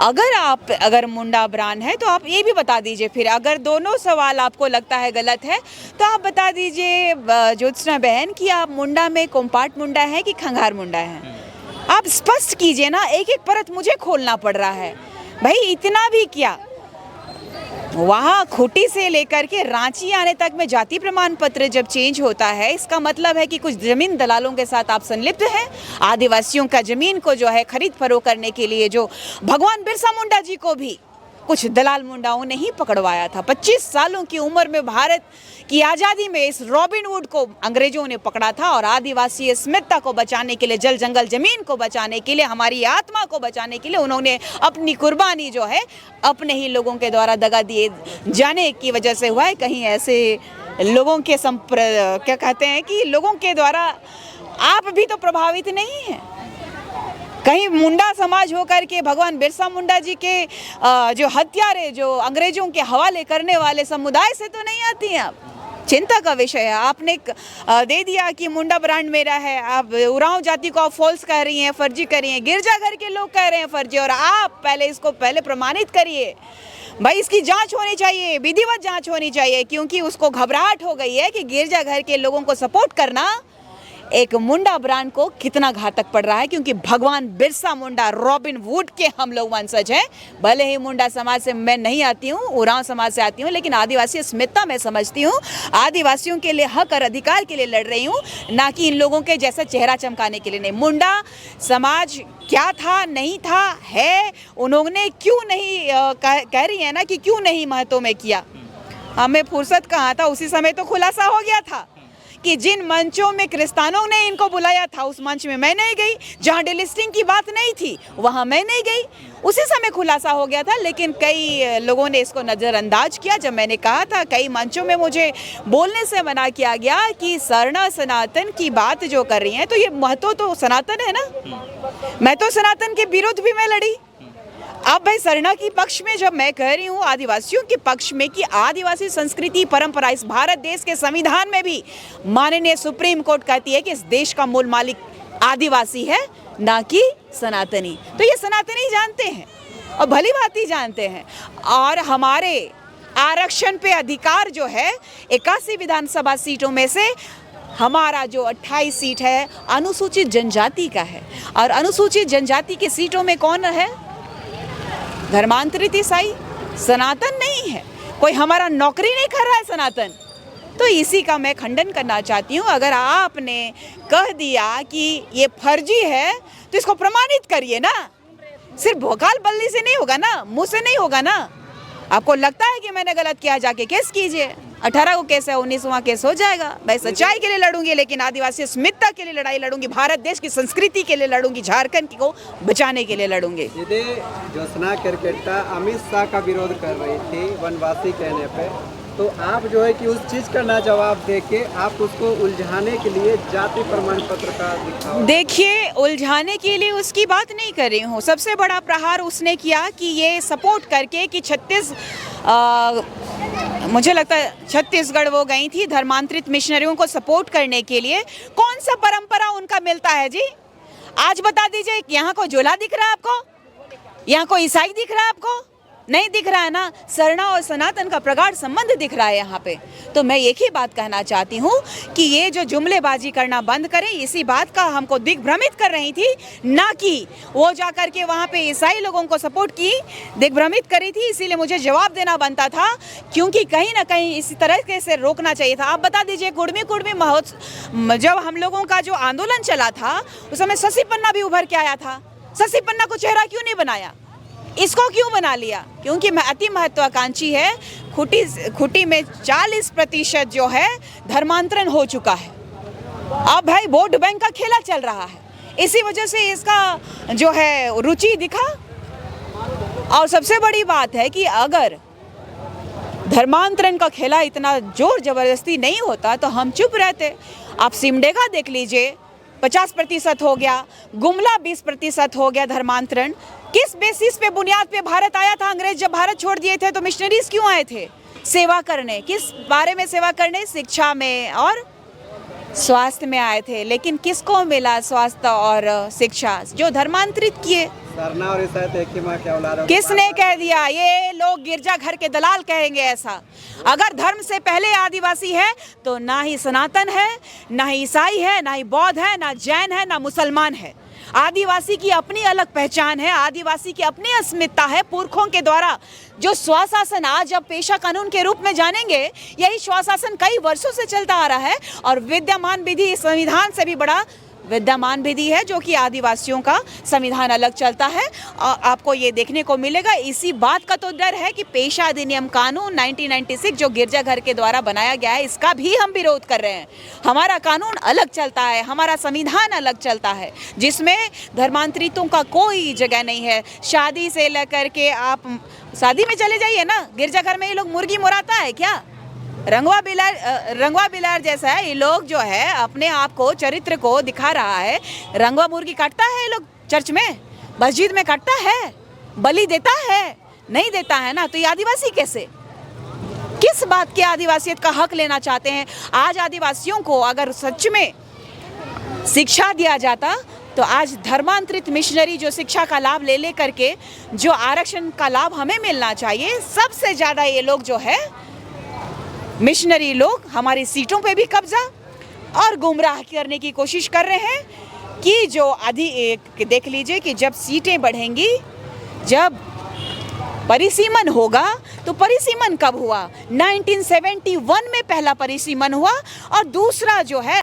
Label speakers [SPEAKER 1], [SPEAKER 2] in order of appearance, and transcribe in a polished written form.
[SPEAKER 1] अगर मुंडा ब्रांड है तो आप ये भी बता दीजिए। फिर अगर दोनों सवाल आपको लगता है गलत है तो आप बता दीजिए ज्योत्सना बहन कि आप मुंडा में कोम्पाट मुंडा है कि खंगार मुंडा है। आप स्पष्ट कीजिए ना, एक एक परत मुझे खोलना पड़ रहा है भाई। इतना भी क्या, वहाँ खूंटी से लेकर के रांची आने तक में जाति प्रमाण पत्र जब चेंज होता है, इसका मतलब है कि कुछ जमीन दलालों के साथ आप संलिप्त हैं। आदिवासियों का जमीन को जो है खरीद फरोख्त करने के लिए जो भगवान बिरसा मुंडा जी को भी कुछ दलाल मुंडाओं ने ही पकड़वाया था। 25 सालों की उम्र में भारत की आज़ादी में इस रॉबिन हुड को अंग्रेजों ने पकड़ा था और आदिवासी अस्मिता को बचाने के लिए, जल जंगल जमीन को बचाने के लिए, हमारी आत्मा को बचाने के लिए उन्होंने अपनी कुर्बानी जो है अपने ही लोगों के द्वारा दगा दिए जाने की वजह से हुआ है। कहीं ऐसे लोगों के क्या कहते हैं कि लोगों के द्वारा आप भी तो प्रभावित नहीं हैं। कहीं मुंडा समाज होकर के भगवान बिरसा मुंडा जी के जो हत्यारे, जो अंग्रेजों के हवाले करने वाले समुदाय से तो नहीं आती हैं आप। चिंता का विषय है। आपने दे दिया कि मुंडा ब्रांड मेरा है, आप उरांव जाति को आप फॉल्स कह रही हैं, फर्जी कर रही हैं, गिरजाघर के लोग कह रहे हैं फर्जी, और आप इसको पहले प्रमाणित करिए भाई। इसकी जांच होनी चाहिए, विधिवत जांच होनी चाहिए, क्योंकि उसको घबराहट हो गई है कि गिरजाघर के लोगों को सपोर्ट करना एक मुंडा ब्रांड को कितना घातक पड़ रहा है। क्योंकि भगवान बिरसा मुंडा रॉबिन वुड के हम लोग वंशज हैं। भले ही मुंडा समाज से मैं नहीं आती हूँ, उरांव समाज से आती हूँ, लेकिन आदिवासी अस्मिता मैं समझती हूँ। आदिवासियों के लिए हक और अधिकार के लिए लड़ रही हूँ, ना कि इन लोगों के जैसा चेहरा चमकाने के लिए नहीं। मुंडा समाज क्या था, नहीं था, है, उन्होंने क्यों नहीं कह रही है ना कि क्यों नहीं महत्व में किया। हमें फुर्सत कहाँ था, उसी समय तो खुलासा हो गया था कि जिन मंचों में क्रिस्तानों ने इनको बुलाया था उस मंच में मैं नहीं गई, जहां डिलिस्टिंग की बात नहीं थी वहां मैं नहीं गई, उसी समय खुलासा हो गया था। लेकिन कई लोगों ने इसको नज़रअंदाज किया। जब मैंने कहा था, कई मंचों में मुझे बोलने से मना किया गया कि सरना सनातन की बात जो कर रही हैं, तो ये महत्व तो सनातन है ना। मैं तो सनातन के विरुद्ध भी मैं लड़ी। अब भाई सरना की पक्ष में जब मैं कह रही हूँ, आदिवासियों के पक्ष में कि आदिवासी संस्कृति परंपरा इस भारत देश के संविधान में भी माननीय सुप्रीम कोर्ट कहती है कि इस देश का मूल मालिक आदिवासी है, ना कि सनातनी। तो ये सनातनी जानते हैं और भली भांति जानते हैं। और हमारे आरक्षण पे अधिकार जो है 81 विधानसभा सीटों में से हमारा जो 28 सीट है अनुसूचित जनजाति का है। और अनुसूचित जनजाति की सीटों में कौन है? धर्मांतरित ईसाई, सनातन नहीं है। कोई हमारा नौकरी नहीं कर रहा है सनातन। तो इसी का मैं खंडन करना चाहती हूँ। अगर आपने कह दिया कि ये फर्जी है तो इसको प्रमाणित करिए ना। सिर्फ भोकाल बल्ली से नहीं होगा ना, मुंह से नहीं होगा ना। आपको लगता है कि मैंने गलत किया, जाके केस कीजिए। 18 को केस है, 19वां केस हो जाएगा। मैं सच्चाई के लिए लड़ूंगी, लेकिन आदिवासी अस्मिता के लिए लड़ाई लड़ूंगी, भारत देश की संस्कृति के लिए लड़ूंगी, झारखंड को बचाने के लिए लड़ूंगी।
[SPEAKER 2] ज्योत्सना केरकेट्टा अमित शाह का विरोध कर रही थी वनवासी कहने पे, तो आप जो है कि उस चीज का ना जवाब देके आप उसको उलझाने के लिए जाति प्रमाण पत्र का दिखाओ।
[SPEAKER 1] देखिए, उलझाने के लिए उसकी बात नहीं कर रही हूँ। सबसे बड़ा प्रहार उसने किया कि ये सपोर्ट करके कि मुझे लगता है छत्तीसगढ़ वो गई थी धर्मांतरित मिशनरियों को सपोर्ट करने के लिए। कौन सा परंपरा उनका मिलता है जी? आज बता दीजिए। यहाँ को जोला दिख रहा है आपको? यहाँ को ईसाई दिख रहा है आपको? नहीं दिख रहा है ना। सरना और सनातन का प्रगाढ़ संबंध दिख रहा है यहाँ पे। तो मैं एक ही बात कहना चाहती हूँ कि ये जो जुमलेबाजी करना बंद करें। इसी बात का हमको दिग्भ्रमित कर रही थी, ना कि वो जा कर के वहाँ पे ईसाई लोगों को सपोर्ट की, दिग्भ्रमित करी थी। इसीलिए मुझे जवाब देना बनता था, क्योंकि कहीं ना कहीं इसी तरह से रोकना चाहिए था। आप बता दीजिए, कुर्मी महोत्सव जब हम लोगों का जो आंदोलन चला था उस समय शशि पन्ना भी उभर के आया था। शशि पन्ना को चेहरा क्यों नहीं बनाया? इसको क्यों बना लिया? क्योंकि अति महत्वाकांक्षी है। खूंटी में 40% जो है धर्मांतरण हो चुका है। अब भाई वोट बैंक का खेला चल रहा है, इसी वजह से इसका जो है रुचि दिखा। और सबसे बड़ी बात है कि अगर धर्मांतरण का खेला इतना जोर जबरदस्ती नहीं होता तो हम चुप रहते। आप सिमडेगा देख लीजिए, 50% हो गया, गुमला 20% हो गया धर्मांतरण। किस बेसिस पे, बुनियाद पे भारत आया था? अंग्रेज जब भारत छोड़ दिए थे तो मिशनरीज क्यों आए थे? सेवा करने। किस बारे में सेवा करने? शिक्षा में और स्वास्थ्य में आए थे। लेकिन किसको मिला स्वास्थ्य और शिक्षा? जो धर्मांतरित किए।
[SPEAKER 2] सरना और ईसाई एक ही माँ के औलाद हो।
[SPEAKER 1] किसने कह दिया? ये लोग गिरजाघर के दलाल कहेंगे ऐसा। अगर धर्म से पहले आदिवासी है तो ना ही सनातन है, ना ही ईसाई है, ना ही बौद्ध है, ना जैन है, ना मुसलमान है। आदिवासी की अपनी अलग पहचान है, आदिवासी की अपनी अस्मिता है। पुरखों के द्वारा जो स्वशासन आज अब पेशा कानून के रूप में जानेंगे, यही स्वशासन कई वर्षों से चलता आ रहा है और विद्यमान विधि संविधान से भी बड़ा विद्यमान विधि है, जो कि आदिवासियों का संविधान अलग चलता है। आपको ये देखने को मिलेगा। इसी बात का तो डर है कि पेशा अधिनियम कानून 1996 जो गिरजाघर के द्वारा बनाया गया है, इसका भी हम विरोध कर रहे हैं। हमारा कानून अलग चलता है, हमारा संविधान अलग चलता है, जिसमें धर्मांतरितों का कोई जगह नहीं है। शादी से लेकर के आप शादी में चले जाइए ना, गिरजाघर में ये लोग मुर्गी मुराता है क्या? रंगवा बिलार जैसा है ये लोग जो है, अपने आप को चरित्र को दिखा रहा है। रंगवा मुर्गी काटता है ये लोग चर्च में, मस्जिद में काटता है, बलि देता है? नहीं देता है ना। तो ये आदिवासी कैसे, किस बात के आदिवासियत का हक लेना चाहते हैं? आज आदिवासियों को अगर सच में शिक्षा दिया जाता तो आज धर्मांतरित मिशनरी जो शिक्षा का लाभ ले करके जो आरक्षण का लाभ हमें मिलना चाहिए, सबसे ज़्यादा ये लोग जो है मिशनरी लोग हमारी सीटों पे भी कब्जा और गुमराह करने की कोशिश कर रहे हैं। कि जो देख लीजिए कि जब सीटें बढ़ेंगी, जब परिसीमन होगा, तो परिसीमन कब हुआ? 1971 में पहला परिसीमन हुआ और दूसरा जो है